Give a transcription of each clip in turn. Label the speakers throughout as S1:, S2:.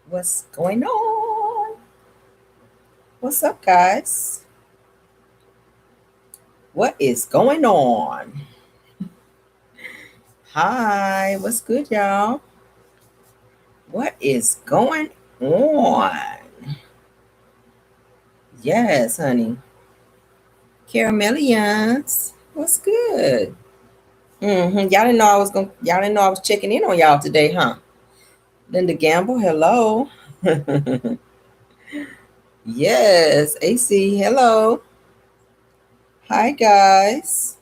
S1: What's going on? What's up, guys? What is going on? Hi, what's good, y'all? What is going on? Yes, honey. Caramellians. What's good? Y'all didn't know I was going y'all didn't know I was checking in on y'all today, huh? Linda Gamble, hello. Yes, AC, hello. Hi, guys.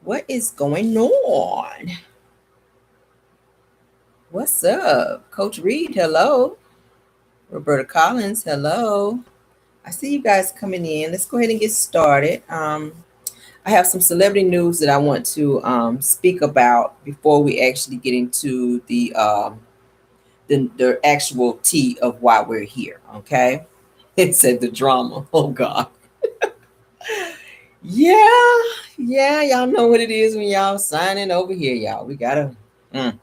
S1: What is going on? What's up? Coach Reed, hello. Roberta Collins, hello. I see you guys coming in. Let's go ahead and get started. I have some celebrity news that I want to speak about before we actually get into the actual tea of why we're here. Okay, it said the drama. Oh God, yeah. Y'all know what it is when y'all signing over here, y'all. We gotta. Mm.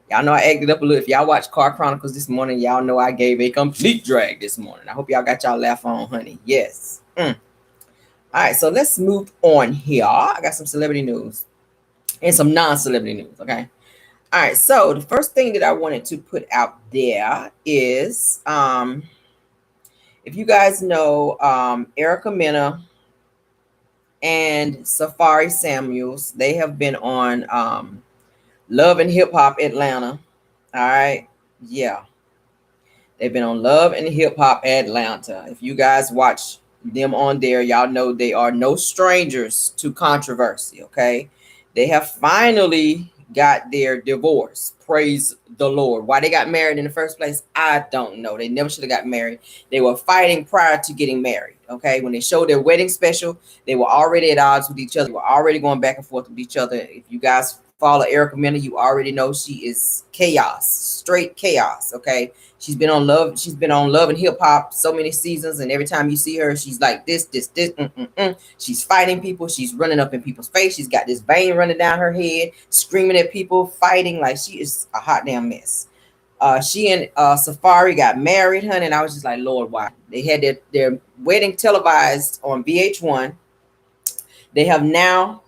S1: Y'all know I acted up a little. If y'all watch Car Chronicles this morning, y'all know I gave a complete drag this morning. I hope y'all got y'all laugh on, honey. Yes. All right, so let's move on here. I got some celebrity news and some non-celebrity news, okay? All right, so the first thing that I wanted to put out there is if you guys know Erica Mena and Safaree Samuels, they have been on Love and Hip Hop Atlanta. All right, yeah. They've been on Love and Hip Hop Atlanta. If you guys watch them on there, y'all know they are no strangers to controversy, okay? They have finally got their divorce. Praise the Lord. Why they got married in the first place, I don't know. They never should have got married. They were fighting prior to getting married, okay? When they showed their wedding special, they were already at odds with each other. They were already going back and forth with each other. If you guys follow Erica Mena, you already know she is chaos, straight chaos, okay? She's been on Love. She's been on Love and Hip Hop so many seasons, and every time you see her, she's like this. She's fighting people. She's running up in people's face. She's got this vein running down her head, screaming at people, fighting like she is a hot damn mess. She and Safaree got married, honey, and I was just like, Lord, why? They had their wedding televised on VH1. They have now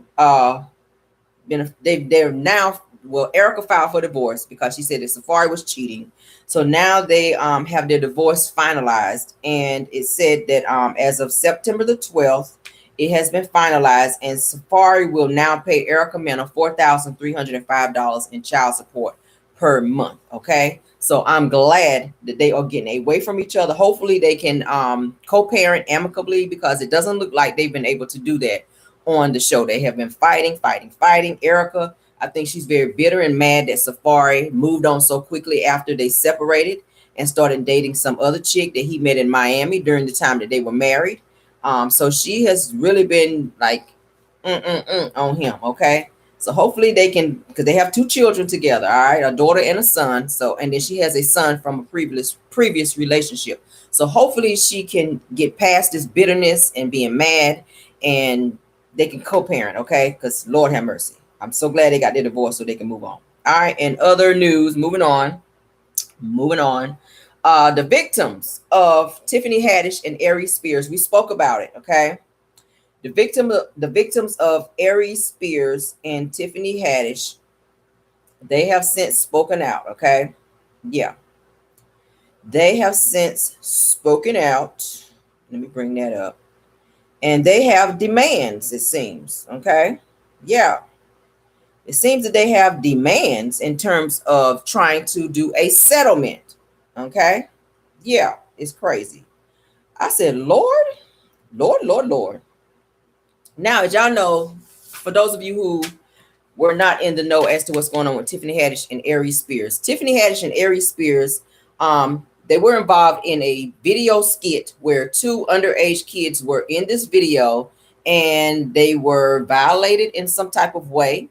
S1: they're now, well, Erica filed for divorce because she said that Safaree was cheating. So now they have their divorce finalized, and it said that as of September the 12th, it has been finalized, and Safaree will now pay Erica Mena $4,305 in child support per month. Okay, so I'm glad that they are getting away from each other. Hopefully, they can co-parent amicably, because it doesn't look like they've been able to do that on the show. They have been fighting. Erica, I think she's very bitter and mad that Safaree moved on so quickly after they separated and started dating some other chick that he met in Miami during the time that they were married. So she has really been like on him. Okay. So hopefully they can, because they have two children together, all right, a daughter and a son. So, and then she has a son from a previous relationship. So hopefully she can get past this bitterness and being mad, and they can co-parent, okay? Because Lord have mercy. I'm so glad they got their divorce so they can move on. All right, and other news, moving on. The victims of Tiffany Haddish and Aries Spears, we spoke about it, okay? The victims of Aries Spears and Tiffany Haddish, they have since spoken out, okay? Yeah. They have since spoken out. Let me bring that up. And they have demands, it seems, okay? Yeah. It seems that they have demands in terms of trying to do a settlement, okay? Yeah, it's crazy. I said, Lord. Now, as y'all know, for those of you who were not in the know as to what's going on with Tiffany Haddish and Aries Spears. Tiffany Haddish and Aries Spears, they were involved in a video skit where two underage kids were in this video, and they were violated in some type of way.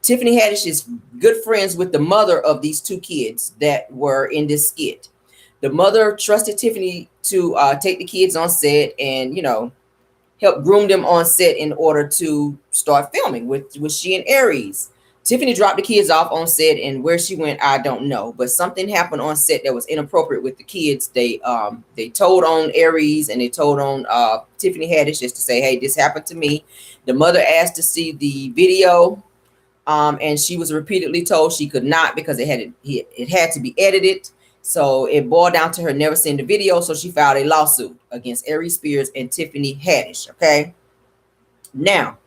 S1: Tiffany Haddish is good friends with the mother of these two kids that were in this skit. The mother trusted Tiffany to take the kids on set and, help groom them on set in order to start filming with she and Aries. Tiffany dropped the kids off on set, and where she went, I don't know. But something happened on set that was inappropriate with the kids. They told on Aries and they told on Tiffany Haddish just to say, hey, this happened to me. The mother asked to see the video, and she was repeatedly told she could not because it had to be edited. So it boiled down to her never seeing the video. So she filed a lawsuit against Aries Spears and Tiffany Haddish. Okay. Now,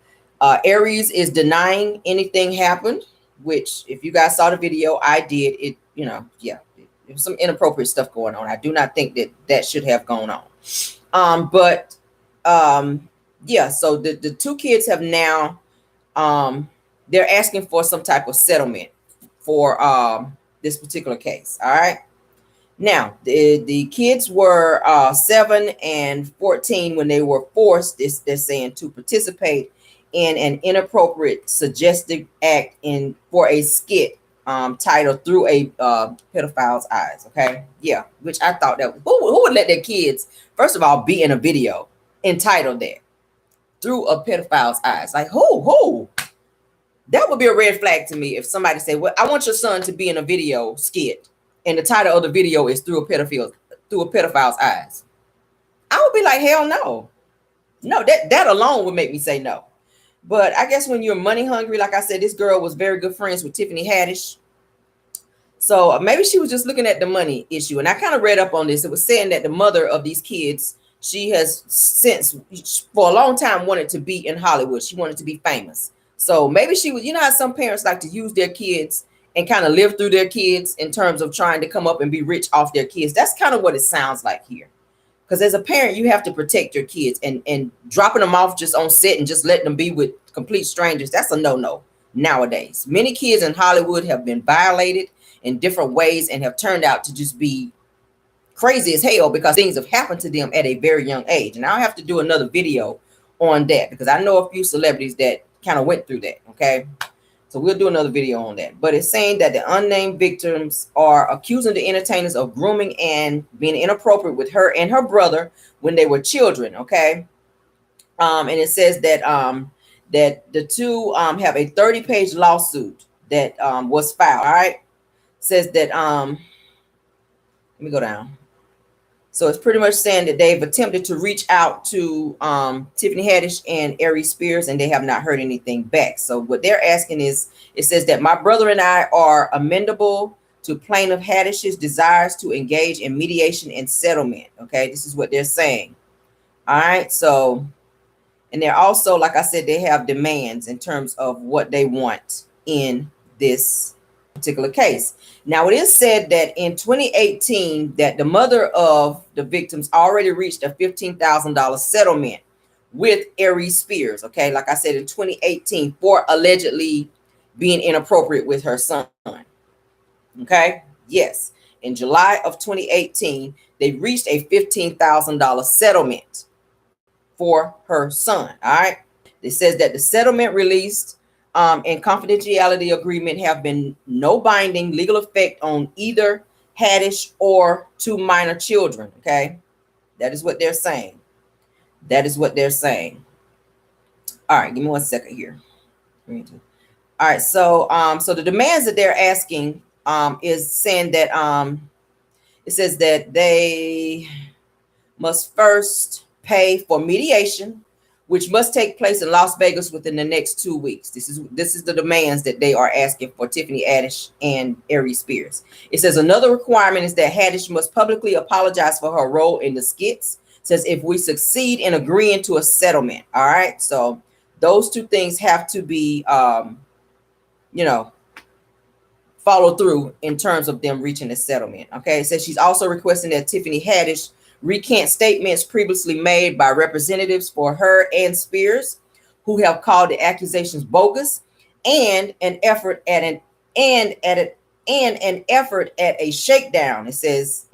S1: Aries is denying anything happened, which if you guys saw the video, I did. It, you know, yeah, there was some inappropriate stuff going on. I do not think that that should have gone on. Yeah, so the two kids have now, they're asking for some type of settlement for this particular case. All right. Now, the kids were 7 and 14 when they were forced, they're saying, to participate in an inappropriate suggestive act for a skit titled Through a Pedophile's Eyes. Okay. Yeah. Which I thought that who would let their kids, first of all, be in a video entitled that Through a Pedophile's Eyes? Like who? That would be a red flag to me if somebody said, well, I want your son to be in a video skit, and the title of the video is Through a Pedophile's Eyes. I would be like, hell no. No, that alone would make me say no. But I guess when you're money hungry, like I said, this girl was very good friends with Tiffany Haddish. So maybe she was just looking at the money issue. And I kind of read up on this. It was saying that the mother of these kids, she has since for a long time wanted to be in Hollywood. She wanted to be famous. So maybe she was, you know how some parents like to use their kids and kind of live through their kids in terms of trying to come up and be rich off their kids. That's kind of what it sounds like here. Because as a parent, you have to protect your kids, and dropping them off just on set and just letting them be with complete strangers, that's a no-no nowadays. Many kids in Hollywood have been violated in different ways and have turned out to just be crazy as hell because things have happened to them at a very young age. And I'll have to do another video on that because I know a few celebrities that kind of went through that. Okay. So we'll do another video on that. But it's saying that the unnamed victims are accusing the entertainers of grooming and being inappropriate with her and her brother when they were children. Okay. And it says that that the two have a 30-page lawsuit that was filed. All right. It says that let me go down. So it's pretty much saying that they've attempted to reach out to Tiffany Haddish and Aries Spears, and they have not heard anything back. So what they're asking is, it says that my brother and I are amendable to plaintiff Haddish's desires to engage in mediation and settlement. Okay, this is what they're saying. All right, so, and they're also, like I said, they have demands in terms of what they want in this particular case. Now, it is said that in 2018 that the mother of the victims already reached a $15,000 settlement with Aries Spears. Okay, like I said, in 2018 for allegedly being inappropriate with her son. Okay, yes, in July of 2018 they reached a $15,000 settlement for her son. All right, it says that the settlement released and confidentiality agreement have been no binding legal effect on either Haddish or two minor children. Okay, that is what they're saying. That is what they're saying. All right, give me 1 second here. All right, so so the demands that they're asking is saying that it says that they must first pay for mediation, which must take place in Las Vegas within the next 2 weeks. This is the demands that they are asking for Tiffany Haddish and Aries Spears. It says another requirement is that Haddish must publicly apologize for her role in the skits. It says if we succeed in agreeing to a settlement. All right, so those two things have to be, you know, follow through in terms of them reaching a settlement. Okay, it says she's also requesting that Tiffany Haddish recant statements previously made by representatives for her and Spears, who have called the accusations bogus, and an effort at a shakedown. It says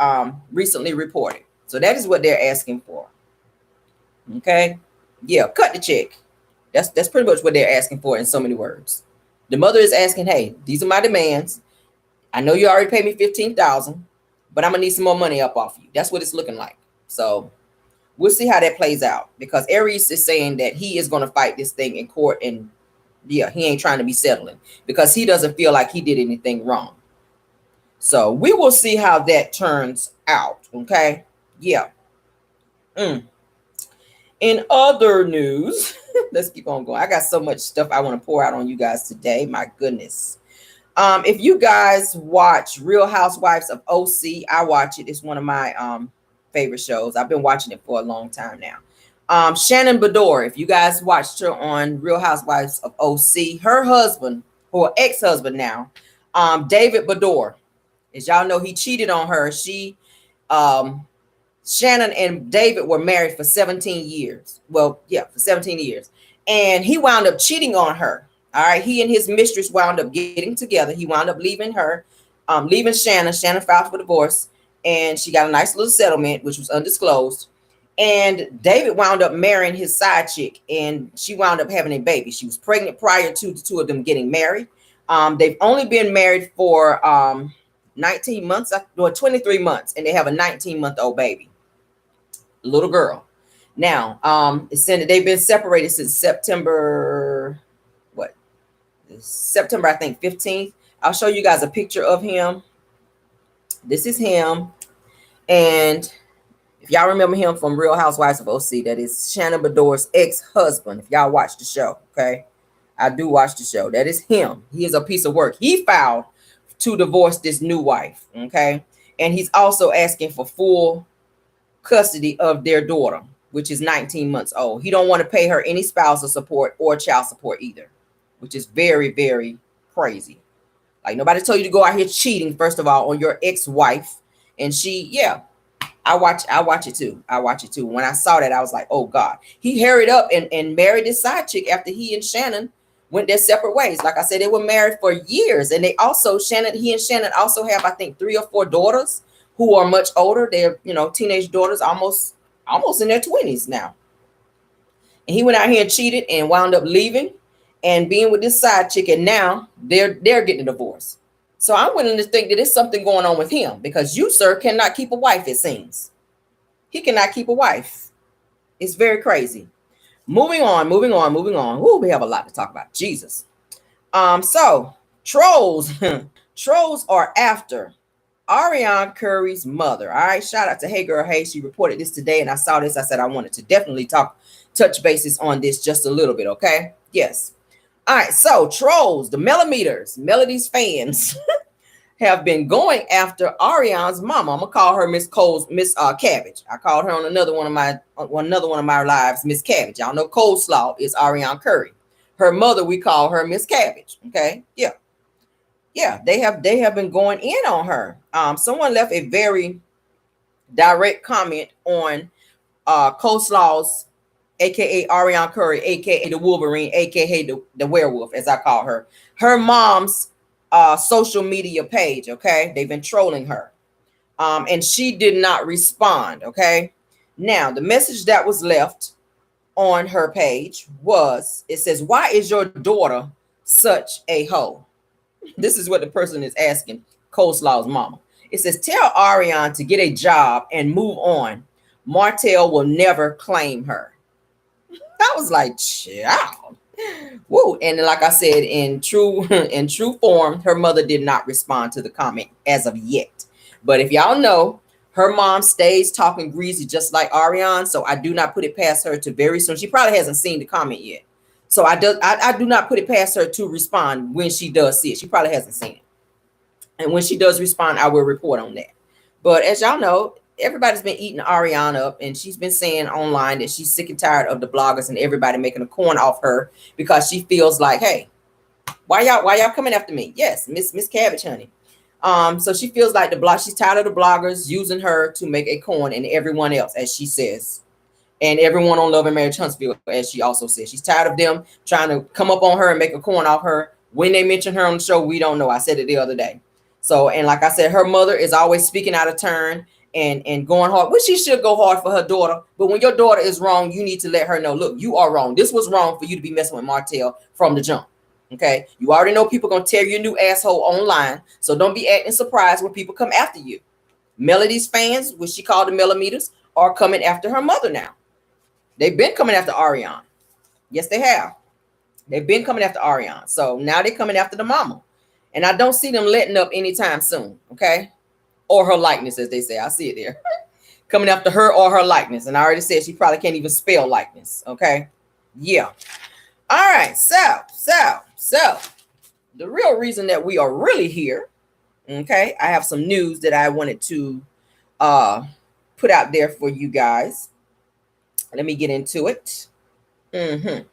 S1: recently reported. So that is what they're asking for. Okay, yeah, cut the check. That's pretty much what they're asking for in so many words. The mother is asking, hey, these are my demands. I know you already paid me $15,000, but I'm gonna need some more money up off you. That's what it's looking like. So we'll see how that plays out, because Aries is saying that he is going to fight this thing in court and Yeah, he ain't trying to be settling because he doesn't feel like he did anything wrong. So we will see how that turns out. Okay. Yeah. In other news, let's keep on going. I got so much stuff I want to pour out on you guys today. My goodness. If you guys watch Real Housewives of OC, I watch it. It's one of my favorite shows. I've been watching it for a long time now. Shannon Bedore, if you guys watched her on Real Housewives of OC, her husband, or ex-husband now, David Bedore, as y'all know, he cheated on her. Shannon and David were married for 17 years. Well, yeah, for 17 years. And he wound up cheating on her. All right. He and his mistress wound up getting together. He wound up leaving her, leaving Shannon. Shannon filed for divorce. And she got a nice little settlement, which was undisclosed. And David wound up marrying his side chick. And she wound up having a baby. She was pregnant prior to the two of them getting married. They've only been married for 19 months, or 23 months. And they have a 19-month-old baby. Little girl. Now, it's saying that they've been separated since September, I think 15th. I'll show you guys a picture of him. This is him. And if y'all remember him from Real Housewives of OC, that is Shannon Bedore's ex-husband. If y'all watch the show, okay? I do watch the show. That is him. He is a piece of work. He filed to divorce this new wife, okay? And he's also asking for full custody of their daughter, which is 19 months old. He don't want to pay her any spousal support or child support either, which is very, very crazy. Like, nobody told you to go out here cheating, first of all, on your ex-wife. And I watch it too. I watch it too. When I saw that, I was like, oh God. He hurried up and married his side chick after he and Shannon went their separate ways. Like I said, they were married for years. And he and Shannon also have, I think, 3 or 4 daughters who are much older. They're, teenage daughters, almost in their 20s now. And he went out here and cheated and wound up leaving and being with this side chick. And now they're getting a divorce. So I'm willing to think that there's something going on with him, because you, sir, cannot keep a wife, it seems. He cannot keep a wife. It's very crazy. Moving on. Ooh, we have a lot to talk about. Jesus. So trolls, trolls are after Arionne Curry's mother. All right. Shout out to Hey Girl Hey. She reported this today, and I saw this. I said I wanted to definitely touch bases on this just a little bit. Okay. Yes. All right. So trolls, the millimeters, Melody's fans have been going after Arionne's mama. I'm gonna call her Miss Cabbage. I called her on another one of my lives, Miss Cabbage. Y'all know coleslaw is Arionne Curry. Her mother, we call her Miss Cabbage. Okay. Yeah. Yeah, they have been going in on her. Someone left a very direct comment on Coleslaw's, aka Arionne Curry, aka the Wolverine, aka the werewolf, as I call her. Her mom's social media page. Okay, they've been trolling her, and she did not respond. Okay, now the message that was left on her page it says, "Why is your daughter such a hoe?" This is what the person is asking Coleslaw's mama. It says, "Tell Arionne to get a job and move on. Martell will never claim her." I was like, child. Woo. And like I said, in true form, her mother did not respond to the comment as of yet. But if y'all know, her mom stays talking greasy just like Arionne. So I do not put it past her to very soon. She probably hasn't seen the comment yet. So I do not put it past her to respond when she does see it. She probably hasn't seen it. And when she does respond, I will report on that. But as y'all know, everybody's been eating Arionne up, and she's been saying online that she's sick and tired of the bloggers and everybody making a coin off her, because she feels like, hey, why y'all coming after me? Yes, Miss Cabbage, honey. So she feels like she's tired of the bloggers using her to make a coin, and everyone else, as she says. And everyone on Love and Marriage Huntsville, as she also says. She's tired of them trying to come up on her and make a coin off her. When they mention her on the show, we don't know. I said it the other day. So, and like I said, her mother is always speaking out of turn and going hard. Well, she should go hard for her daughter. But when your daughter is wrong, you need to let her know, look, you are wrong. This was wrong for you to be messing with Martell from the jump. Okay? You already know people going to tear your new asshole online. So don't be acting surprised when people come after you. Melody's fans, which she called the millimeters, are coming after her mother now. They've been coming after Arionne. Yes, they have. They've been coming after Arionne. So now they're coming after the mama. And I don't see them letting up anytime soon, okay? Or her likeness, as they say. I see it there. Coming after her or her likeness. And I already said she probably can't even spell likeness, okay? Yeah. All right, so the real reason that we are really here, okay? I have some news that I wanted to put out there for you guys. Let me get into it. I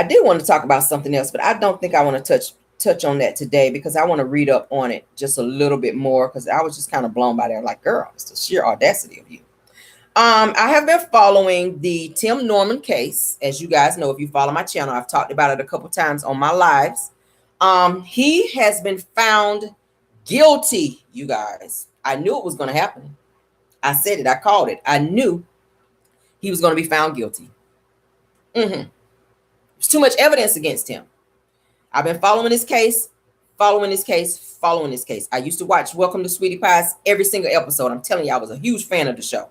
S1: did want to talk about something else, but I don't think I want to touch on that today because I want to read up on it just a little bit more because I was just kind of blown by that. Like, girl, it's the sheer audacity of you. I have been following the Tim Norman case. As you guys know, if you follow my channel, I've talked about it a couple times on my lives. He has been found guilty, you guys. I knew it was going to happen. I said it. I called it. I knew he was going to be found guilty. There's too much evidence against him. I've been following this case. I used to watch Welcome to Sweetie Pie's every single episode. I'm telling you, I was a huge fan of the show.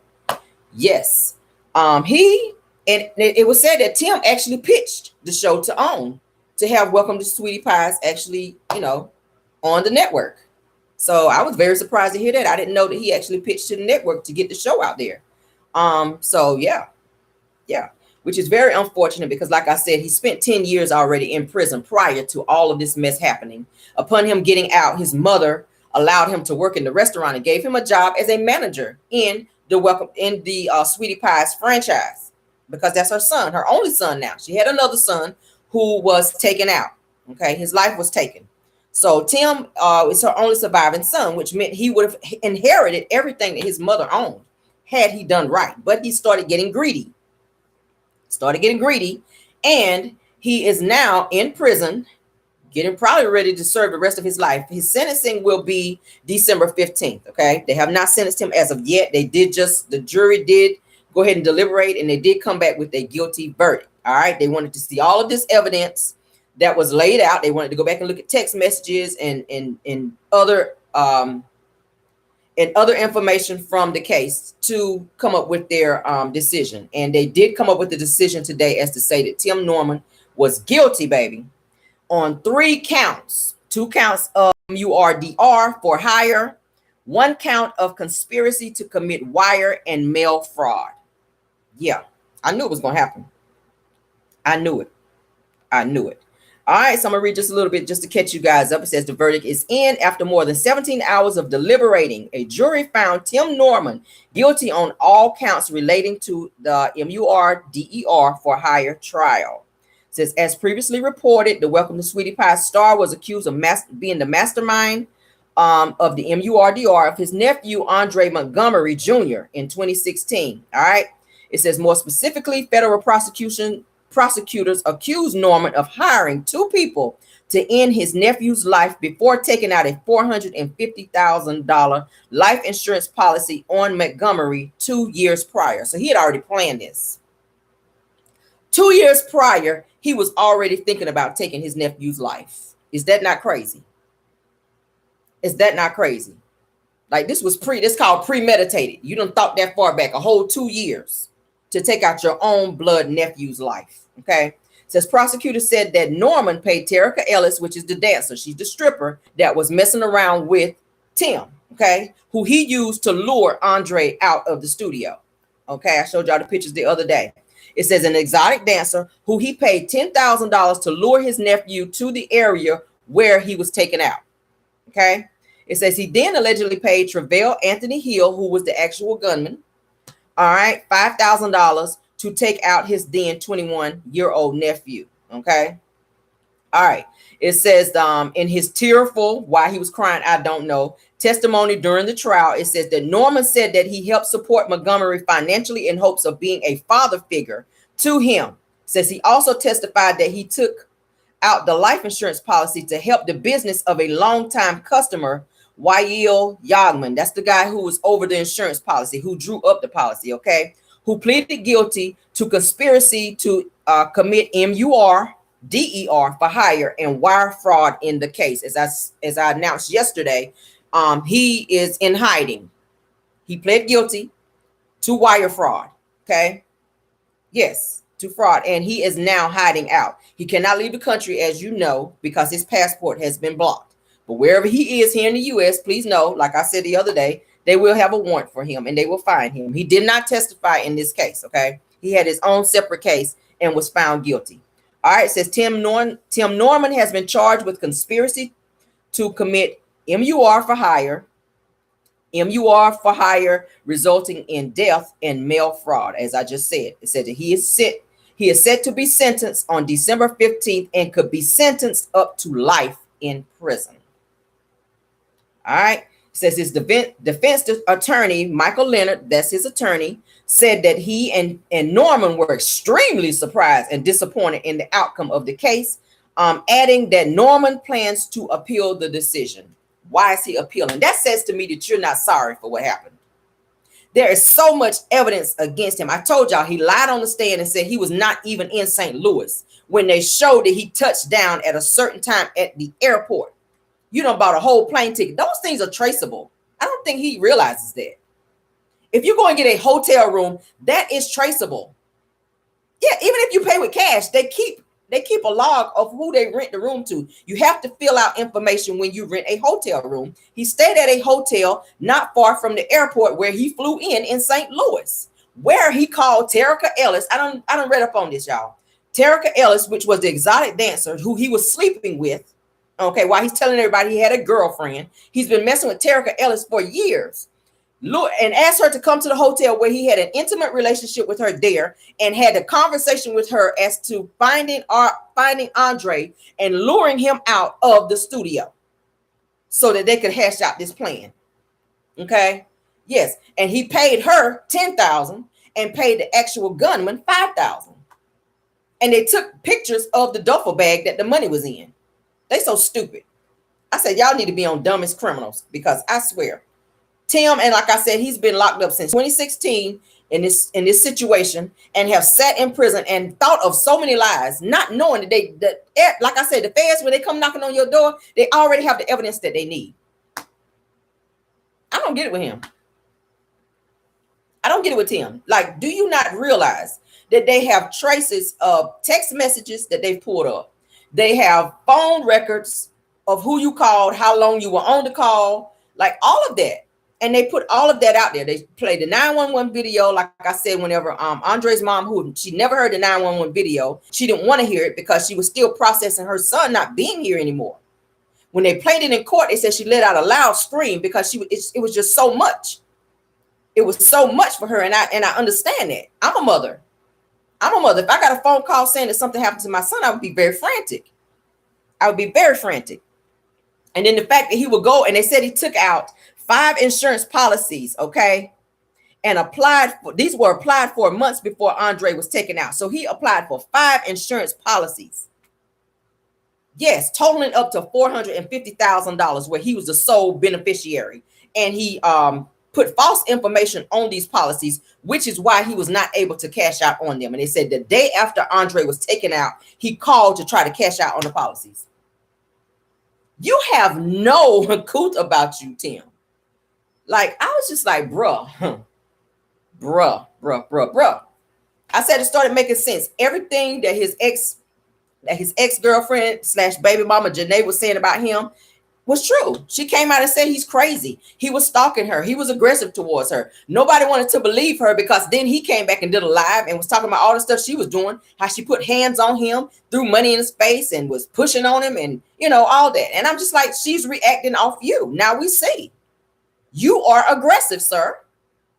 S1: Yes. It was said that Tim actually pitched the show to OWN to have Welcome to Sweetie Pie's actually, on the network. So I was very surprised to hear that. I didn't know that he actually pitched to the network to get the show out there. So yeah, which is very unfortunate because, like I said, he spent 10 years already in prison prior to all of this mess happening. Upon him getting out, his mother allowed him to work in the restaurant and gave him a job as a manager in the Sweetie Pie's franchise because that's her son, her only son now. She had another son who was taken out. Okay, his life was taken. So Tim is her only surviving son, which meant he would have inherited everything that his mother owned had he done right. But he started getting greedy. And he is now in prison, getting probably ready to serve the rest of his life. His sentencing will be December 15th. Okay, they have not sentenced him as of yet. The jury did go ahead and deliberate, and they did come back with a guilty verdict. All right, they wanted to see all of this evidence that was laid out. They wanted to go back and look at text messages and other information from the case to come up with their decision. And they did come up with the decision today as to say that Tim Norman was guilty, baby, on 3 counts. 2 counts of MURDR for hire, 1 count of conspiracy to commit wire and mail fraud. Yeah, I knew it was going to happen. I knew it. All right, so I'm going to read just a little bit just to catch you guys up. It says the verdict is in. After more than 17 hours of deliberating, a jury found Tim Norman guilty on all counts relating to the MURDER for hire trial. It says, as previously reported, the Welcome to Sweetie Pie star was accused of being the mastermind of the MURDR of his nephew, Andre Montgomery Jr. in 2016. All right. It says more specifically, federal prosecutors accused Norman of hiring 2 people to end his nephew's life before taking out a $450,000 life insurance policy on Montgomery 2 years prior. So he had already planned this. 2 years prior, he was already thinking about taking his nephew's life. Is that not crazy? Like this called premeditated. You done thought that far back, a whole 2 years to take out your own blood nephew's life. Okay. It says prosecutors said that Norman paid Terica Ellis, which is the dancer. She's the stripper that was messing around with Tim. Okay. Who he used to lure Andre out of the studio. Okay. I showed y'all the pictures the other day. It says an exotic dancer who he paid $10,000 to lure his nephew to the area where he was taken out. Okay. It says he then allegedly paid Travell Anthony Hill, who was the actual gunman, all right, $5,000 to take out his then 21-year-old nephew. Okay. All right. It says in his tearful, why he was crying, I don't know, testimony during the trial, it says that Norman said that he helped support Montgomery financially in hopes of being a father figure to him. It says he also testified that he took out the life insurance policy to help the business of a longtime customer, Wael Yagman. That's the guy who was over the insurance policy, who drew up the policy, okay? Who pleaded guilty to conspiracy to commit MURDER for hire and wire fraud in the case. As I announced yesterday, he is in hiding. He pled guilty to wire fraud, okay? Yes. to fraud, and he is now hiding out. He cannot leave the country, as you know, because his passport has been blocked. But wherever he is here in the U.S., please know, like I said the other day, they will have a warrant for him and they will find him. He did not testify in this case, okay? He had his own separate case and was found guilty. All right, it says Tim Norman has been charged with conspiracy to commit MUR for hire resulting in death and mail fraud. As I just said, it said that he is set to be sentenced on December 15th and could be sentenced up to life in prison. All right. It says his defense attorney, Michael Leonard, that's his attorney, said that he and Norman were extremely surprised and disappointed in the outcome of the case, adding that Norman plans to appeal the decision. Why is he appealing? That says to me that you're not sorry for what happened. There is so much evidence against him. I told y'all he lied on the stand and said he was not even in St. Louis when they showed that he touched down at a certain time at the airport. You done bought a whole plane ticket. Those things are traceable. I don't think he realizes that. If you go and get a hotel room, that is traceable. Yeah, even if you pay with cash, they keep a log of who they rent the room to. You have to fill out information when you rent a hotel room. He stayed at a hotel not far from the airport where he flew in St. Louis, where he called Terica Ellis. I don't read up on this, y'all. Terica Ellis, which was the exotic dancer who he was sleeping with. Okay, while he's telling everybody he had a girlfriend, he's been messing with Terica Ellis for years. And asked her to come to the hotel where he had an intimate relationship with her there and had a conversation with her as to finding Andre and luring him out of the studio so that they could hash out this plan. Okay. Yes. And he paid her $10,000 and paid the actual gunman $5,000. And they took pictures of the duffel bag that the money was in. They so stupid. I said, y'all need to be on Dumbest Criminals, because I swear, Tim, and like I said, he's been locked up since 2016 in this situation and have sat in prison and thought of so many lies, not knowing that like I said, the feds, when they come knocking on your door, they already have the evidence that they need. I don't get it with him. I don't get it with Tim. Like, do you not realize that they have traces of text messages that they've pulled up? They have phone records of who you called, how long you were on the call, like all of that. And they put all of that out there. They played the 911 video. Like I said, whenever Andre's mom, who she never heard the 911 video, she didn't want to hear it because she was still processing her son not being here anymore. When they played it in court, they said she let out a loud scream because it was just so much. It was so much for her. And I understand that. I'm a mother. If I got a phone call saying that something happened to my son, I would be very frantic. And then the fact that he would go, and they said he took out 5 insurance policies, okay, and these were applied for months before Andre was taken out. So he applied for 5 insurance policies. Yes, totaling up to $450,000, where he was the sole beneficiary. And he put false information on these policies, which is why he was not able to cash out on them. And they said the day after Andre was taken out, he called to try to cash out on the policies. You have no couth about you, Tim. Like, I was just like, bruh. I said it started making sense. Everything that his ex-girlfriend / baby mama Janae was saying about him was true. She came out and said he's crazy. He was stalking her. He was aggressive towards her. Nobody wanted to believe her, because then he came back and did a live and was talking about all the stuff she was doing, how she put hands on him, threw money in his face, and was pushing on him, and all that. And I'm just like, she's reacting off you. Now we see you are aggressive, sir.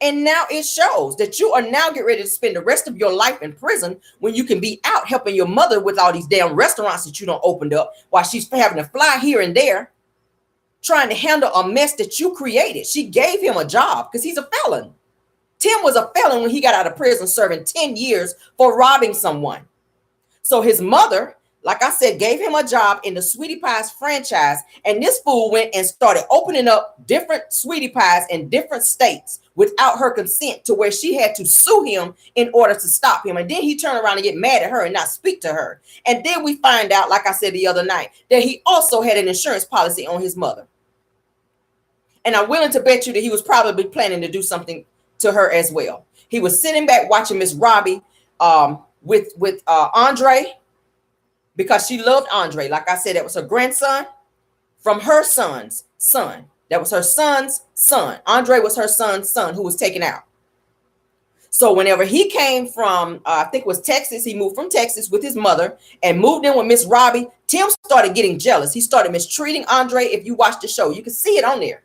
S1: And now it shows that you are now getting ready to spend the rest of your life in prison when you can be out helping your mother with all these damn restaurants that you don't opened up, while she's having to fly here and there, trying to handle a mess that you created. She gave him a job because he's a felon. Tim was a felon when he got out of prison, serving 10 years for robbing someone. So his mother, like I said, gave him a job in the Sweetie Pies franchise. And this fool went and started opening up different Sweetie Pies in different states without her consent, to where she had to sue him in order to stop him. And then he turned around and get mad at her and not speak to her. And then we find out, like I said the other night, that he also had an insurance policy on his mother. And I'm willing to bet you that he was probably planning to do something to her as well. He was sitting back watching Miss Robbie with Andre, because she loved Andre. Like I said, that was her grandson from her son's son. That was her son's son. Andre was her son's son who was taken out. So whenever he came from, I think it was Texas, he moved from Texas with his mother and moved in with Miss Robbie. Tim started getting jealous. He started mistreating Andre. If you watch the show, you can see it on there.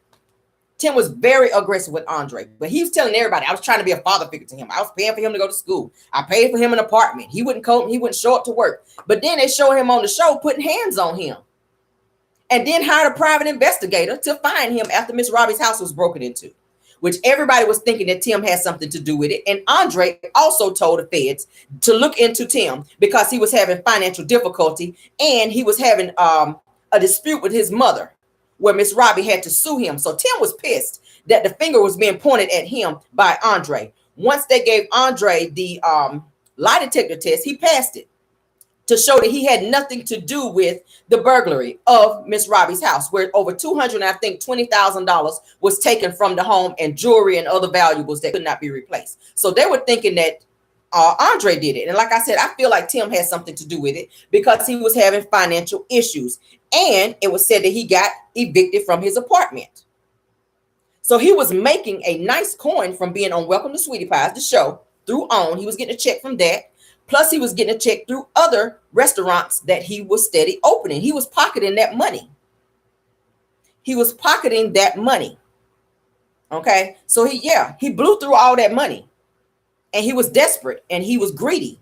S1: Tim was very aggressive with Andre, but he was telling everybody, I was trying to be a father figure to him. I was paying for him to go to school. I paid for him an apartment. He wouldn't come, he wouldn't show up to work. But then they show him on the show putting hands on him, and then hired a private investigator to find him after Miss Robbie's house was broken into, which everybody was thinking that Tim had something to do with it. And Andre also told the feds to look into Tim because he was having financial difficulty and he was having a dispute with his mother where Miss Robbie had to sue him. So Tim was pissed that the finger was being pointed at him by Andre. Once they gave Andre the lie detector test, he passed it to show that he had nothing to do with the burglary of Miss Robbie's house, where over $220,000 was taken from the home and jewelry and other valuables that could not be replaced. So they were thinking that Andre did it. And like I said, I feel like Tim had something to do with it because he was having financial issues. And it was said that he got evicted from his apartment. So he was making a nice coin from being on Welcome to Sweetie Pies, the show, through OWN. He was getting a check from that. Plus, he was getting a check through other restaurants that he was steady opening. He was pocketing that money. He was pocketing that money. Okay. So he blew through all that money. And he was desperate and he was greedy.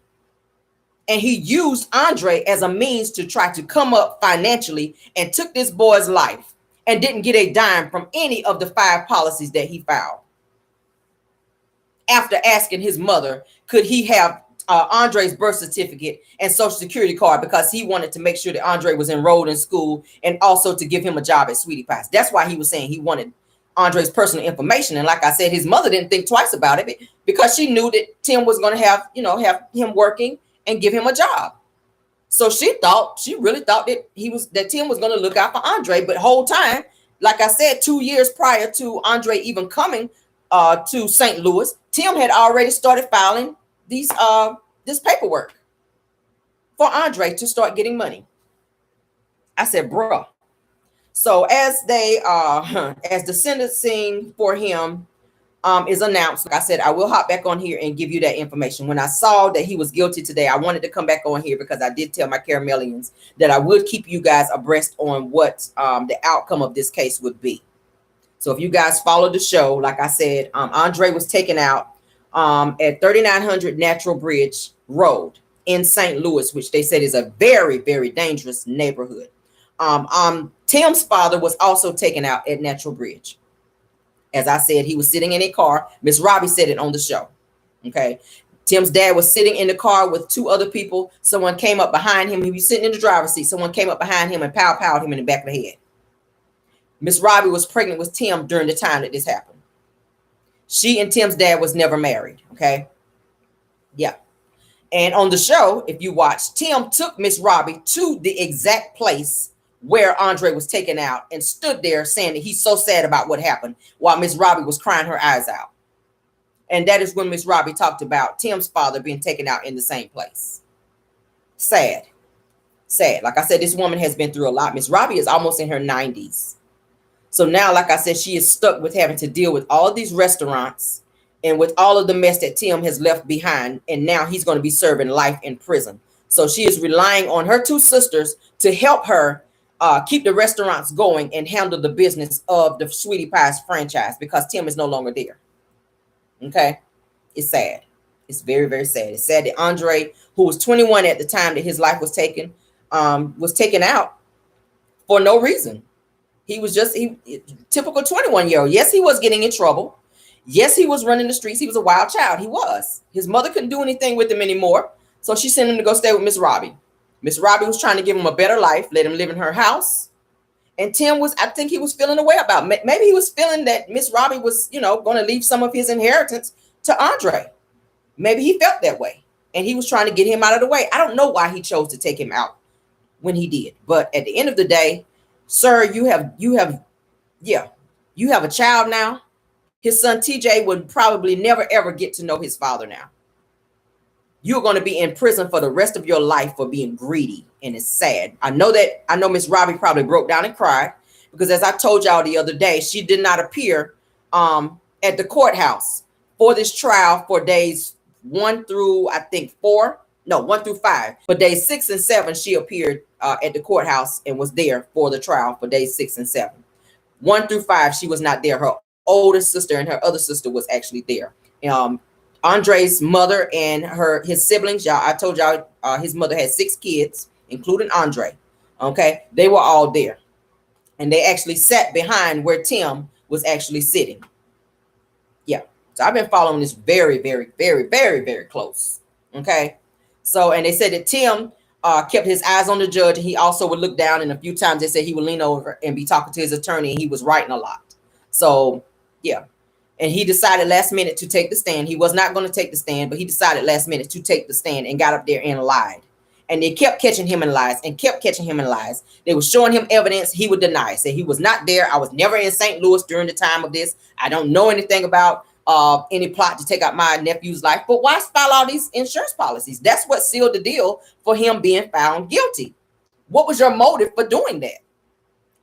S1: And he used Andre as a means to try to come up financially and took this boy's life and didn't get a dime from any of the 5 policies that he filed. After asking his mother, could he have Andre's birth certificate and social security card, because he wanted to make sure that Andre was enrolled in school and also to give him a job at Sweetie Pies. That's why he was saying he wanted Andre's personal information. And like I said, his mother didn't think twice about it because she knew that Tim was going to have him working and give him a job. So she really thought that Tim was going to look out for Andre. But whole time, like I said, 2 years prior to Andre even coming to St. Louis, Tim had already started filing this paperwork for Andre to start getting money. I said, bruh. So as the sentencing for him is announced, like I said, I will hop back on here and give you that information. When I saw that he was guilty today, I wanted to come back on here because I did tell my Caramelians that I would keep you guys abreast on what the outcome of this case would be. So if you guys followed the show, like I said, Andre was taken out at 3900 Natural Bridge Road in St. Louis, which they said is a very, very dangerous neighborhood. Tim's father was also taken out at Natural Bridge. As I said, he was sitting in a car. Miss Robbie said it on the show. Okay. Tim's dad was sitting in the car with 2 other people. Someone came up behind him. He was sitting in the driver's seat. Someone came up behind him and powed him in the back of the head. Miss Robbie was pregnant with Tim during the time that this happened. She and Tim's dad was never married. Okay. Yeah. And on the show, if you watch, Tim took Miss Robbie to the exact place where Andre was taken out and stood there saying that he's so sad about what happened while Miss Robbie was crying her eyes out. And that is when Miss Robbie talked about Tim's father being taken out in the same place. Sad. Sad. Like I said, this woman has been through a lot. Miss Robbie is almost in her 90s. So now, like I said, she is stuck with having to deal with all of these restaurants and with all of the mess that Tim has left behind. And now he's going to be serving life in prison. So she is relying on her 2 sisters to help her keep the restaurants going and handle the business of the Sweetie Pies franchise because Tim is no longer there. Okay. It's sad. It's very, very sad. It's sad that Andre, who was 21 at the time that his life was taken out for no reason. He was just typical 21-year-old. Yes, he was getting in trouble. Yes, he was running the streets. He was a wild child. He was. His mother couldn't do anything with him anymore. So she sent him to go stay with Miss Robbie. Miss Robbie was trying to give him a better life, let him live in her house. And Tim I think he was feeling a way about it. Maybe he was feeling that Miss Robbie was, going to leave some of his inheritance to Andre. Maybe he felt that way. And he was trying to get him out of the way. I don't know why he chose to take him out when he did. But at the end of the day, sir, you have a child now. His son TJ would probably never, ever get to know his father now. You're going to be in prison for the rest of your life for being greedy. And it's sad. I know Miss Robbie probably broke down and cried because, as I told y'all the other day, she did not appear at the courthouse for this trial for days 1 through, I think, 4. No, 1 through 5. For days 6 and 7, she appeared at the courthouse and was there for the trial for days 6 and 7. 1 through 5, she was not there. Her oldest sister and her other sister was actually there. Andre's mother and his siblings, y'all, I told y'all his mother had 6 kids, including Andre. Okay, they were all there. And they actually sat behind where Tim was actually sitting. Yeah. So I've been following this very, very, very, very, very close. Okay. So, and they said that Tim kept his eyes on the judge. And he also would look down, and a few times they said he would lean over and be talking to his attorney, and he was writing a lot. So, yeah. And he decided last minute to take the stand. He was not going to take the stand, but he decided last minute to take the stand and got up there and lied. And they kept catching him in lies and kept catching him in lies. They were showing him evidence. He would deny, say he was not there. I was never in St. Louis during the time of this. I don't know anything about any plot to take out my nephew's life. But why file all these insurance policies? That's what sealed the deal for him being found guilty. What was your motive for doing that?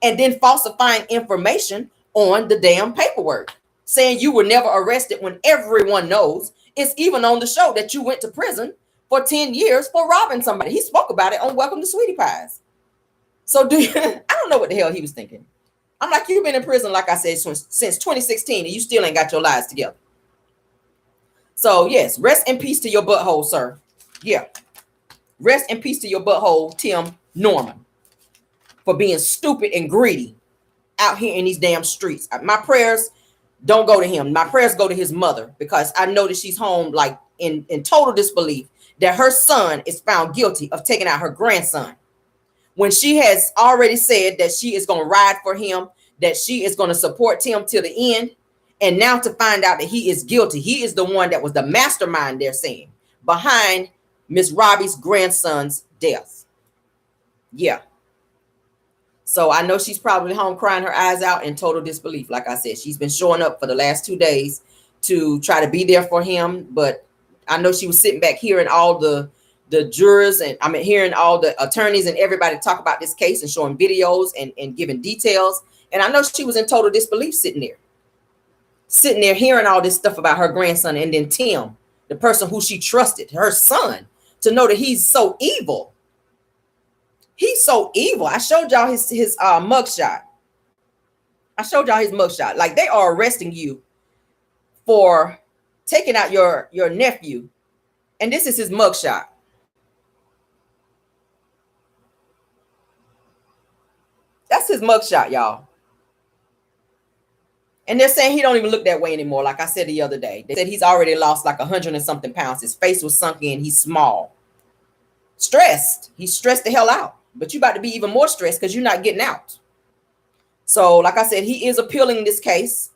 S1: And then falsifying information on the damn paperwork, saying you were never arrested when everyone knows it's even on the show that you went to prison for 10 years for robbing somebody. He spoke about it on Welcome to Sweetie Pies. So I don't know what the hell he was thinking. I'm like, you've been in prison, like I said, since 2016, and you still ain't got your lives together. So yes, rest in peace to your butthole, sir. Yeah. Rest in peace to your butthole, Tim Norman, for being stupid and greedy out here in these damn streets. My prayers don't go to him. My prayers go to his mother, because I know that she's home like in total disbelief that her son is found guilty of taking out her grandson, when she has already said that she is going to ride for him, that she is going to support him till the end. And now to find out that he is guilty, he is the one that was the mastermind, they're saying, behind Miss Robbie's grandson's death. Yeah. So I know she's probably home crying her eyes out in total disbelief. Like I said, she's been showing up for the last 2 days to try to be there for him. But I know she was sitting back hearing all the jurors, and I mean, hearing all the attorneys and everybody talk about this case and showing videos and giving details. And I know she was in total disbelief sitting there hearing all this stuff about her grandson. And then Tim, the person who she trusted, her son, to know that he's so evil. He's so evil. I showed y'all his mugshot. I showed y'all his mugshot. Like, they are arresting you for taking out your nephew. And this is his mugshot. That's his mugshot, y'all. And they're saying he don't even look that way anymore. Like I said the other day, they said he's already lost like 100 and something pounds. His face was sunk in. He's small. Stressed. He's stressed the hell out. But you about to be even more stressed because you're not getting out. So, like I said, he is appealing this case.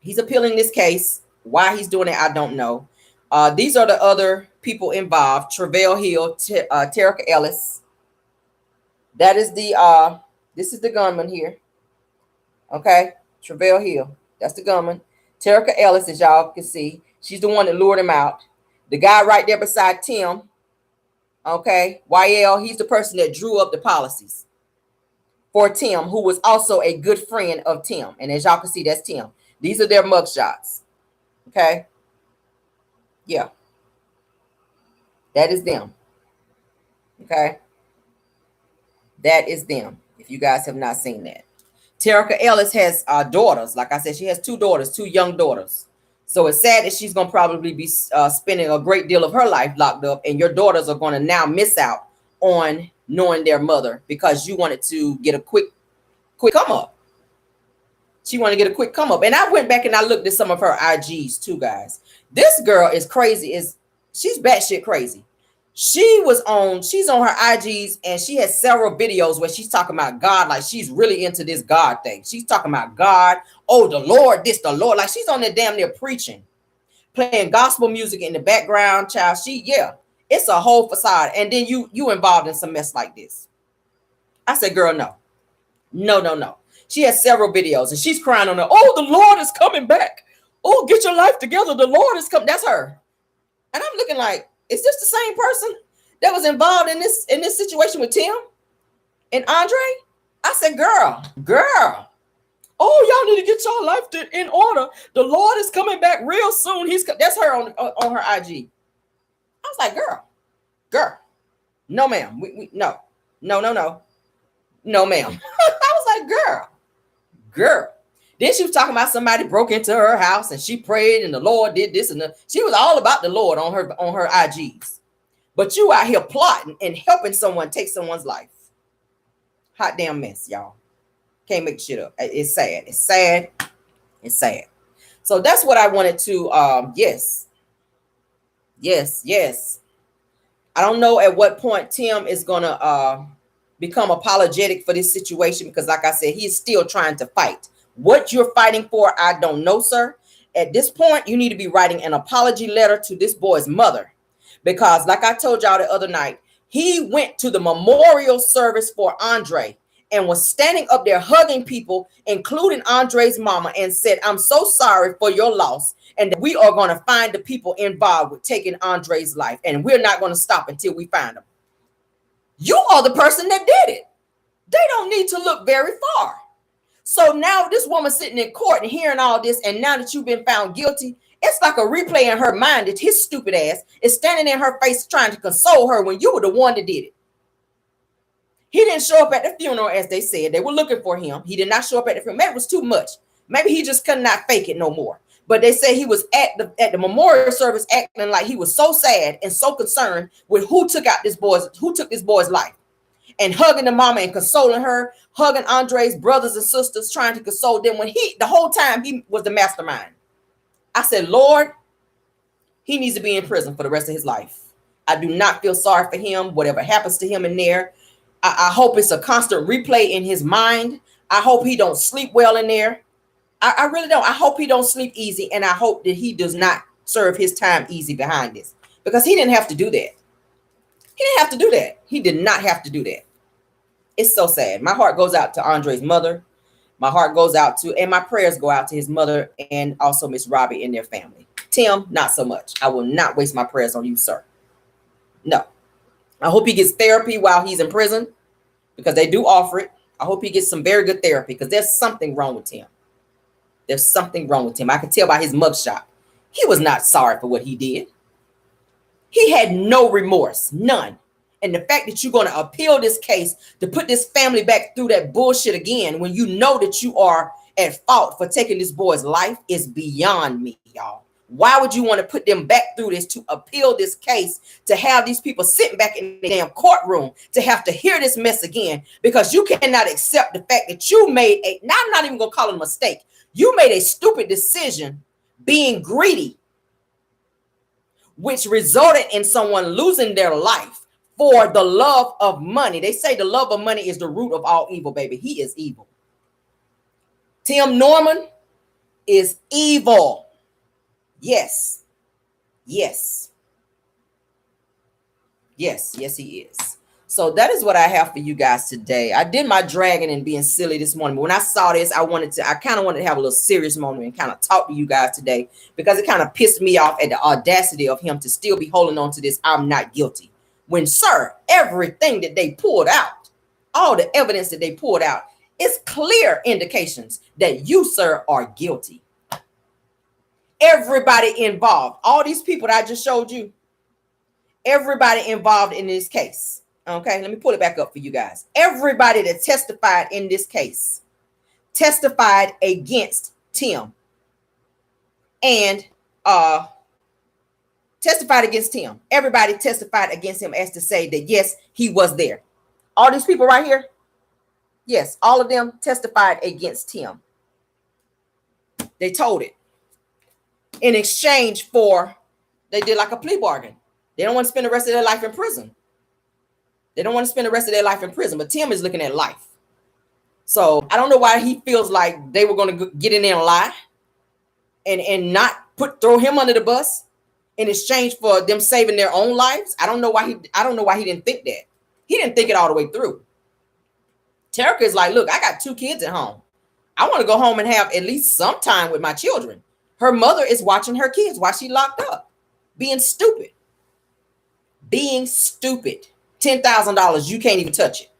S1: He's appealing this case. Why he's doing it, I don't know. These are the other people involved. Travell Hill, Terica Ellis. That is this is the gunman here. Okay. Travell Hill. That's the gunman. Terica Ellis, as y'all can see, she's the one that lured him out. The guy right there beside Tim. Okay. YL, he's the person that drew up the policies for Tim, who was also a good friend of Tim. And as y'all can see, that's Tim. These are their mugshots. Okay. Yeah. That is them. Okay. That is them. If you guys have not seen that. Terica Ellis has daughters. Like I said, she has 2 daughters, 2 young daughters. So it's sad that she's going to probably be spending a great deal of her life locked up. And your daughters are going to now miss out on knowing their mother because you wanted to get a quick come up. She wanted to get a quick come up. And I went back and I looked at some of her IGs too, guys. This girl is crazy. She's batshit crazy. She's on her IGs, and she has several videos where she's talking about God, like she's really into this God thing. She's talking about God. Oh, the Lord, the Lord. Like she's on there damn near preaching, playing gospel music in the background, child. It's a whole facade. And then you involved in some mess like this. I said, girl, no. No. She has several videos, and she's crying on her. Oh, the Lord is coming back. Oh, get your life together. The Lord is coming. That's her. And I'm looking like, Is this the same person that was involved in this situation with Tim and Andre? I said, girl. Oh, y'all need to get y'all life in order. The Lord is coming back real soon. That's her on her IG. I was like, girl, no, ma'am. No, ma'am. I was like, girl. Then she was talking about somebody broke into her house and she prayed and the Lord did this and she was all about the Lord on her IGs. But you out here plotting and helping someone take someone's life. Hot damn mess, y'all. Can't make shit up. It's sad. So that's what I wanted to. Yes. I don't know at what point Tim is gonna become apologetic for this situation because, like I said, he's still trying to fight. What you're fighting for, I don't know, sir. At this point, you need to be writing an apology letter to this boy's mother because, like I told y'all the other night, he went to the memorial service for Andre and was standing up there hugging people, including Andre's mama, and said, I'm so sorry for your loss and that we are going to find the people involved with taking Andre's life, and we're not going to stop until we find them. You are the person that did it. They don't need to look very far. So now this woman sitting in court and hearing all this, and now that you've been found guilty, it's like a replay in her mind that his stupid ass is standing in her face trying to console her when you were the one that did it. He didn't show up at the funeral, as they said. They were looking for him. He did not show up at the funeral. Maybe it was too much. Maybe he just could not fake it no more. But they say he was at the memorial service acting like he was so sad and so concerned with who took this boy's life. And hugging the mama and consoling her, hugging Andre's brothers and sisters, trying to console them when the whole time he was the mastermind. I said, Lord, he needs to be in prison for the rest of his life. I do not feel sorry for him, whatever happens to him in there. I hope it's a constant replay in his mind. I hope he don't sleep well in there. I really don't. I hope he don't sleep easy. And I hope that he does not serve his time easy behind this because he didn't have to do that. He didn't have to do that. He did not have to do that. It's so sad. My heart goes out to Andre's mother. My heart goes out to, and my prayers go out to his mother and also Miss Robbie and their family. Tim, not so much. I will not waste my prayers on you, sir. No. I hope he gets therapy while he's in prison because they do offer it. I hope he gets some very good therapy because there's something wrong with him. There's something wrong with him. I could tell by his mugshot. He was not sorry for what he did. He had no remorse, none. And the fact that you're going to appeal this case to put this family back through that bullshit again when you know that you are at fault for taking this boy's life is beyond me, y'all. Why would you want to put them back through this to appeal this case, to have these people sitting back in the damn courtroom to have to hear this mess again because you cannot accept the fact that you made I'm not even going to call it a mistake. You made a stupid decision being greedy, which resulted in someone losing their life for the love of money. They say the love of money is the root of all evil, baby. He is evil. Tim Norman is evil. Yes, he is. So that is what I have for you guys today. I did my dragging and being silly this morning, but when I saw this, I kind of wanted to have a little serious moment and kind of talk to you guys today because it kind of pissed me off at the audacity of him to still be holding on to this I'm not guilty. When, sir, everything that they pulled out, all the evidence that they pulled out is clear indications that you, sir, are guilty. Everybody involved, all these people that I just showed you, everybody involved in this case. Okay, let me pull it back up for you guys. Everybody that testified in this case testified against Tim and testified against Tim. Everybody testified against him as to say that, yes, he was there. All these people right here, yes, all of them testified against Tim. They told it. In exchange for, they did like a plea bargain. They don't want to spend the rest of their life in prison. But Tim is looking at life. So I don't know why he feels like they were going to get in there and lie and not throw him under the bus in exchange for them saving their own lives. I don't know why he didn't think that. He didn't think it all the way through. Terica is like, look, I got 2 kids at home. I want to go home and have at least some time with my children. Her mother is watching her kids while she locked up, being stupid. being stupid. $10,000, you can't even touch it.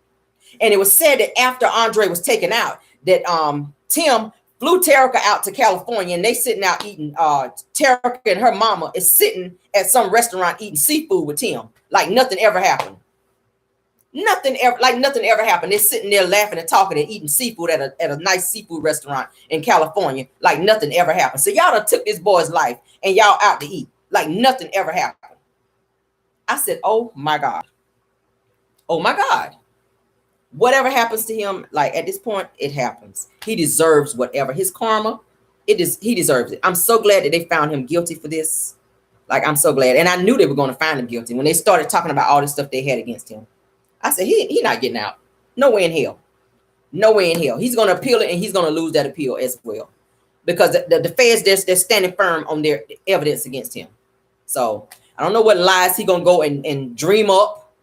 S1: And it was said that after Andre was taken out, that Tim flew Terica out to California, and they sitting out eating. Terica and her mama is sitting at some restaurant eating seafood with Tim, like nothing ever happened. Nothing ever happened. They're sitting there laughing and talking and eating seafood at a nice seafood restaurant in California, like nothing ever happened. So y'all done took this boy's life and y'all out to eat like nothing ever happened. I said, oh my God. Oh my God. Whatever happens to him, like at this point, it happens. He deserves whatever. His karma, he deserves it. I'm so glad that they found him guilty for this. Like, I'm so glad. And I knew they were going to find him guilty when they started talking about all the stuff they had against him. I said, he not getting out. No way in hell. No way in hell. He's going to appeal it, and he's going to lose that appeal as well. Because the feds, they're standing firm on their evidence against him. So I don't know what lies he going to go and dream up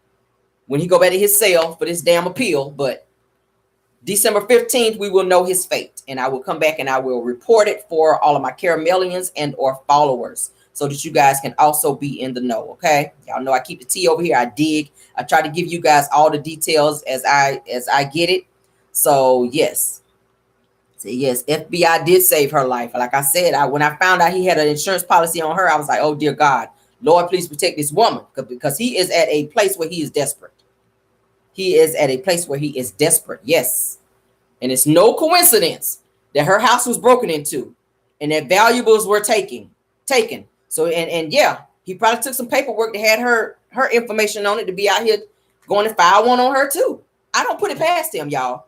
S1: when he go back to his cell for this damn appeal. But December 15th, we will know his fate. And I will come back and I will report it for all of my Caramelians and or followers, so that you guys can also be in the know, okay? Y'all know I keep the tea over here. I dig. I try to give you guys all the details as I get it. So yes. So yes, FBI did save her life. Like I said, when I found out he had an insurance policy on her, I was like, oh dear God, Lord, please protect this woman, because he is at a place where he is desperate. He is at a place where he is desperate. Yes. And it's no coincidence that her house was broken into and that valuables were taken. So, and yeah, he probably took some paperwork that had her information on it to be out here going to file one on her too. I don't put it past him, y'all.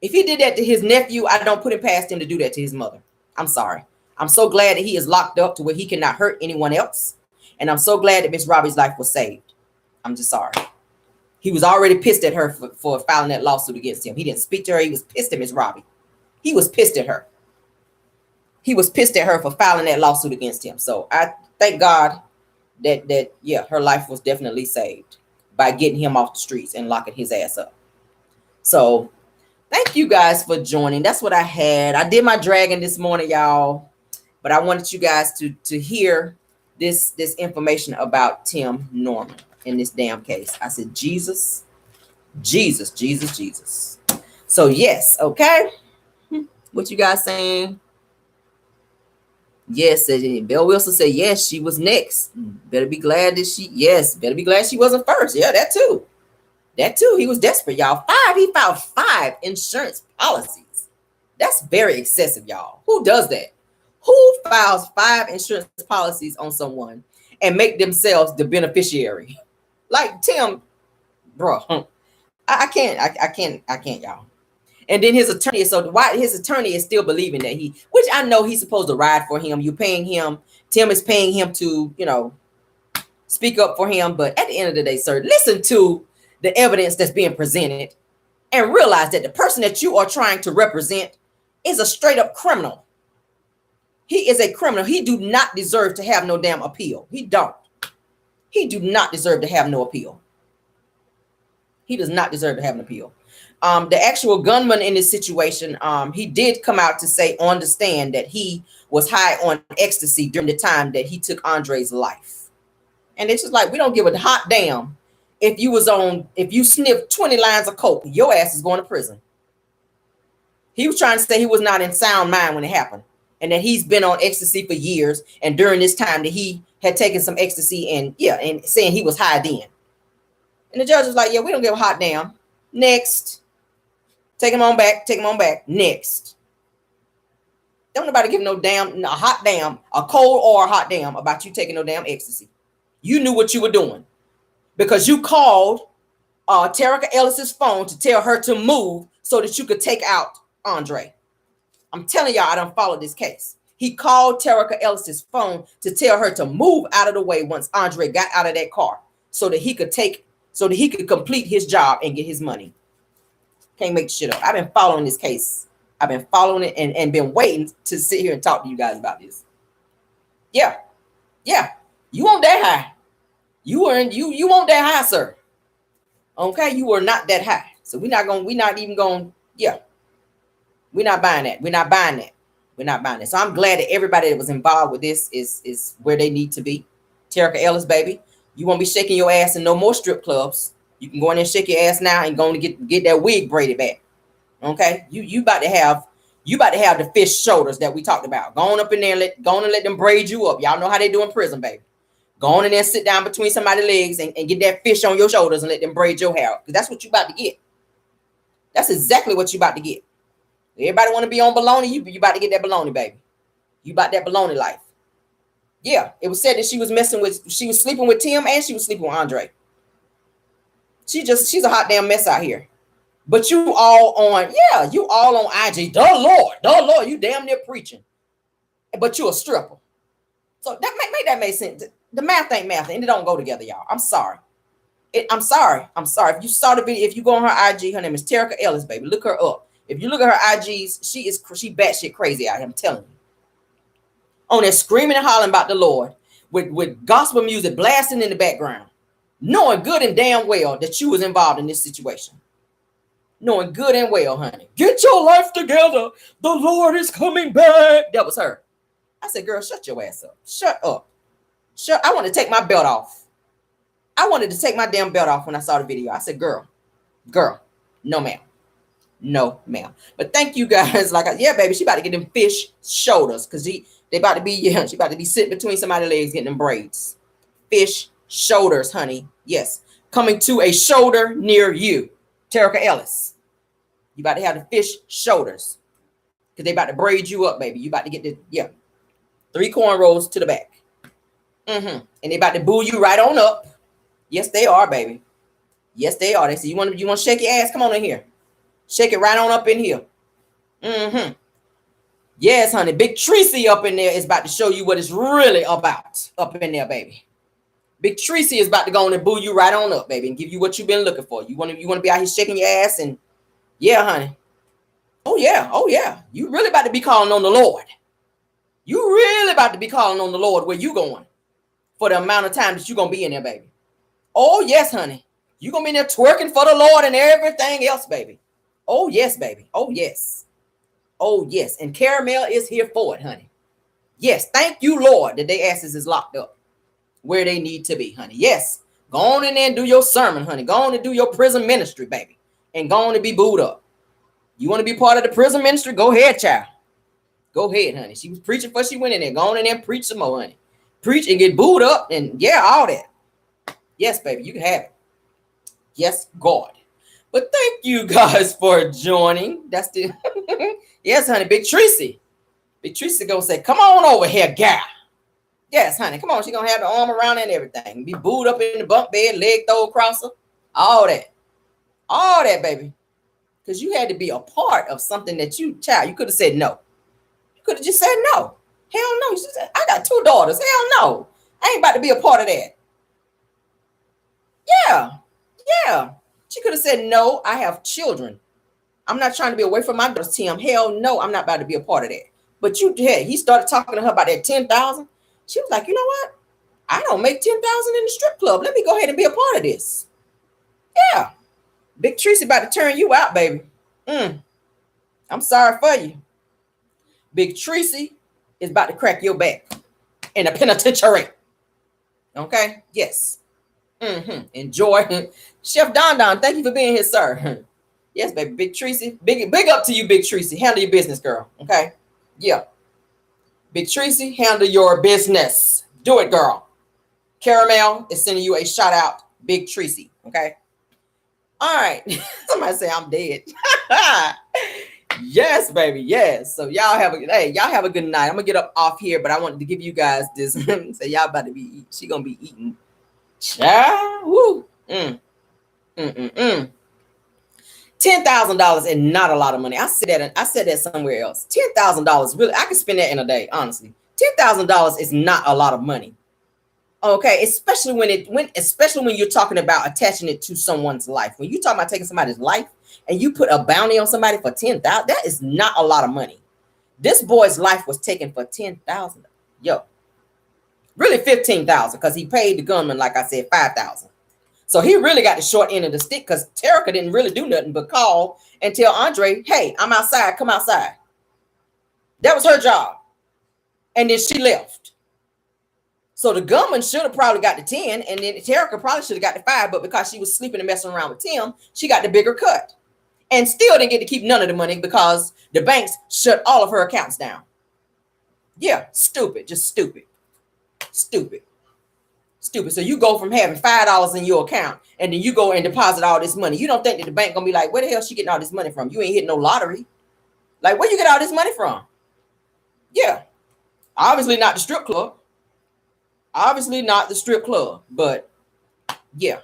S1: If he did that to his nephew, I don't put it past him to do that to his mother. I'm sorry. I'm so glad that he is locked up to where he cannot hurt anyone else. And I'm so glad that Miss Robbie's life was saved. I'm just sorry. He was already pissed at her for filing that lawsuit against him. He didn't speak to her. He was pissed at Miss Robbie. He was pissed at her. He was pissed at her for filing that lawsuit against him. So I thank God that yeah, her life was definitely saved by getting him off the streets and locking his ass up. So thank you guys for joining. That's what I had. I did my dragging this morning, y'all, but I wanted you guys to hear this information about Tim Norman in this damn case. I said, Jesus. So yes, okay. What you guys saying? Yes, Bill Wilson said, yes, she was next. Better be glad she wasn't first. Yeah, that too. He was desperate, y'all. He filed 5 insurance policies. That's very excessive, y'all. Who does that? Who files 5 insurance policies on someone and make themselves the beneficiary? Like Tim, bro. I can't, y'all. And then his attorney, so why his attorney is still believing that which I know he's supposed to ride for him. You paying him. Tim is paying him to, speak up for him. But at the end of the day, sir, listen to the evidence that's being presented and realize that the person that you are trying to represent is a straight up criminal. He is a criminal. He do not deserve to have no damn appeal. He don't. He do not deserve to have no appeal. He does not deserve to have an appeal. The actual gunman in this situation, he did come out to say on the stand that he was high on ecstasy during the time that he took Andre's life. And it's just like, we don't give a hot damn if you sniffed 20 lines of coke, your ass is going to prison. He was trying to say he was not in sound mind when it happened, and that he's been on ecstasy for years. And during this time that he had taken some ecstasy and saying he was high then. And the judge was like, yeah, we don't give a hot damn. Next. Take him on back. Next. Don't nobody give no damn, a hot damn, a cold or a hot damn about you taking no damn ecstasy. You knew what you were doing because you called Terica Ellis's phone to tell her to move so that you could take out Andre. I'm telling y'all, I don't follow this case. He called Terica Ellis's phone to tell her to move out of the way once Andre got out of that car so that he could complete his job and get his money. Can't make shit up. I've been following this case. I've been following it and been waiting to sit here and talk to you guys about this. Yeah. You want that high. You want that high, sir. Okay, you were not that high. So we're not buying that. So I'm glad that everybody that was involved with this is where they need to be. Terica Ellis, baby. You won't be shaking your ass in no more strip clubs. You can go in there and shake your ass now and go and get that wig braided back. Okay, you about to have the fish shoulders that we talked about. Go on up in there and let them braid you up. Y'all know how they do in prison, baby. Go on in there and sit down between somebody's legs and get that fish on your shoulders and let them braid your hair. Because that's what you about to get. That's exactly what you about to get. Everybody want to be on baloney. You about to get that baloney, baby. You about that baloney life. Yeah, it was said that she was sleeping with Tim and she was sleeping with Andre. She's a hot damn mess out here. But you all on IG. The Lord, you damn near preaching. But you a stripper. So that make that make sense. The math ain't math, and it don't go together, y'all. I'm sorry. I'm sorry. If you saw the video, if you go on her IG, her name is Terica Ellis, baby. Look her up. If you look at her IGs, she batshit crazy out here. I'm telling you. On there screaming and hollering about the Lord with gospel music blasting in the background, knowing good and damn well that you was involved in this situation. Knowing good and well, honey. Get your life together. The Lord is coming back. That was her. I said, girl, shut your ass up. Shut up. I want to take my belt off. I wanted to take my damn belt off when I saw the video. I said, girl, no ma'am. No ma'am. But thank you guys. Yeah, baby, she about to get them fish shoulders because she about to be sitting between somebody's legs getting them braids. Fish shoulders, honey. Yes. Coming to a shoulder near you. Terica Ellis. You about to have the fish shoulders. Because they about to braid you up, baby. You about to get 3 cornrows to the back. And they about to boo you right on up. Yes, they are, baby. Yes, they are. They say, you want to shake your ass? Come on in here. Shake it right on up in here. Yes, honey. Big Tracy up in there is about to show you what it's really about up in there, baby. Big Tracy is about to go on and boo you right on up, baby, and give you what you've been looking for. You want to be out here shaking your ass and yeah, honey. Oh yeah. You really about to be calling on the Lord. You really about to be calling on the Lord where you going for the amount of time that you're going to be in there, baby. Oh, yes, honey. You're going to be in there twerking for the Lord and everything else, baby. Oh, yes, baby. Oh, yes. Oh, yes. And Caramel is here for it, honey. Yes. Thank you, Lord, that their asses is locked up where they need to be, honey. Yes. Go on in there and do your sermon, honey. Go on and do your prison ministry, baby. And go on and be booed up. You want to be part of the prison ministry? Go ahead, child. Go ahead, honey. She was preaching before she went in there. Go on in there and preach some more, honey. Preach and get booed up and yeah, all that. Yes, baby, you can have it. Yes, God. But thank you guys for joining. That's the yes, honey. Big Tracy. Big Tracy gonna say, come on over here, gal. Yes, honey. Come on. She gonna have the arm around and everything. Be booed up in the bunk bed, leg throw across her. All that. All that, baby. Because you had to be a part of something that you could have said no. You could have just said no. Hell no. She said, I got 2 daughters. Hell no. I ain't about to be a part of that. Yeah. She could have said, no, I have children. I'm not trying to be away from my daughters, Tim. Hell no, I'm not about to be a part of that. But he started talking to her about that 10,000. She was like, you know what? I don't make 10,000 in the strip club. Let me go ahead and be a part of this. Yeah. Big Tracy about to turn you out, baby. I'm sorry for you. Big Tracy is about to crack your back in a penitentiary. Okay? Yes. Enjoy. Chef Don, thank you for being here, sir. Yes, baby. Big Tracy. Big up to you, Big Tracy. Handle your business, girl. Okay? Yeah. Big Tracy, handle your business. Do it, girl. Caramel is sending you a shout out, Big Tracy. Okay? All right. Somebody say I'm dead. Yes, baby. Yes. So y'all have a good night. I'm gonna get up off here, but I wanted to give you guys this. So y'all about to be eating. She gonna be eating. Child. Woo. $10,000 is not a lot of money. I said that somewhere else. $10,000 really, I could spend that in a day, honestly. $10,000 is not a lot of money. Okay, especially when you're talking about attaching it to someone's life. When you're talking about taking somebody's life and you put a bounty on somebody for $10,000, that is not a lot of money. This boy's life was taken for $10,000. Yo, really $15,000 because he paid the gunman, like I said, $5,000. So he really got the short end of the stick because Terica didn't really do nothing but call and tell Andre, hey, I'm outside, come outside. That was her job. And then she left. So the gunman should have probably got the 10, and then Terica probably should have got the 5, but because she was sleeping and messing around with Tim, she got the bigger cut. And still didn't get to keep none of the money because the banks shut all of her accounts down. Yeah, stupid. Just stupid. Stupid. Stupid. So you go from having $5 in your account, and then you go and deposit all this money. You don't think that the bank gonna be like, where the hell she getting all this money from? You ain't hitting no lottery. Like, where you get all this money from? Yeah. Obviously not the strip club. Obviously not the strip club. But yeah.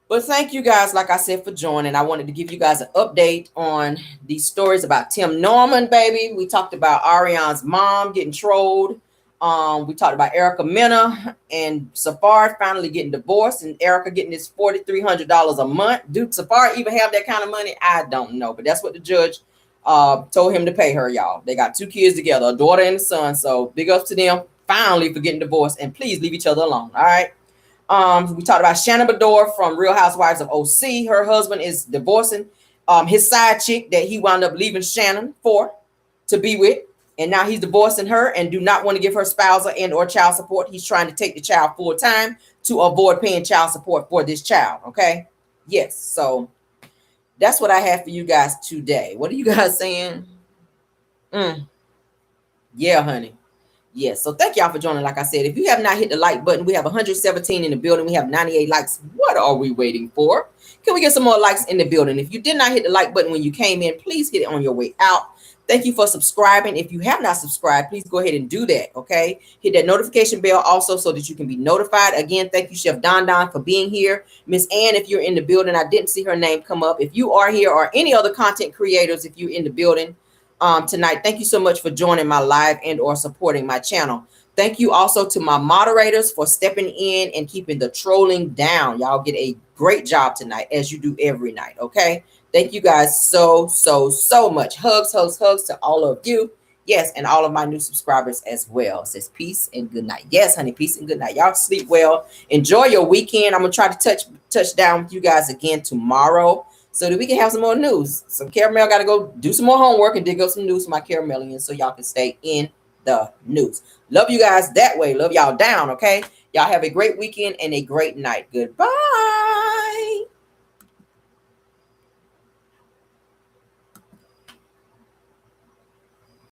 S1: But thank you guys, like I said, for joining. I wanted to give you guys an update on these stories about Tim Norman, baby. We talked about Arionne's mom getting trolled. We talked about Erica Mena and Safaree finally getting divorced, and Erica getting this $4,300 a month. Do Safaree even have that kind of money? I don't know, but that's what the judge told him to pay her, y'all. They got 2 kids together, a daughter and a son. So big ups to them finally for getting divorced, and please leave each other alone. All right. We talked about Shannon Bedore from Real Housewives of OC. Her husband is divorcing his side chick that he wound up leaving Shannon for to be with. And now he's divorcing her and do not want to give her spousal and or child support. He's trying to take the child full time to avoid paying child support for this child. Okay. Yes. So that's what I have for you guys today. What are you guys saying? Yeah, honey. Yes. So thank y'all for joining. Like I said, if you have not hit the like button, we have 117 in the building. We have 98 likes. What are we waiting for? Can we get some more likes in the building? If you did not hit the like button when you came in, please hit it on your way out. Thank you for subscribing. If you have not subscribed, please go ahead and do that. Okay. Hit that notification bell also so that you can be notified. Again, thank you, Chef Don for being here. Miss Ann, if you're in the building, I didn't see her name come up. If you are here, or any other content creators, if you're in the building tonight, thank you so much for joining my live and or supporting my channel. Thank you also to my moderators for stepping in and keeping the trolling down. Y'all get a great job tonight, as you do every night. Okay. Thank you guys so much. Hugs to all of you. Yes, and all of my new subscribers as well. It says peace and good night. Yes, honey, peace and good night. Y'all sleep well. Enjoy your weekend. I'm gonna try to touch down with you guys again tomorrow so that we can have some more news. So Caramel got to go do some more homework and dig up some news for my Caramelians so y'all can stay in the news. Love you guys that way. Love y'all down. Okay. Y'all have a great weekend and a great night. Goodbye.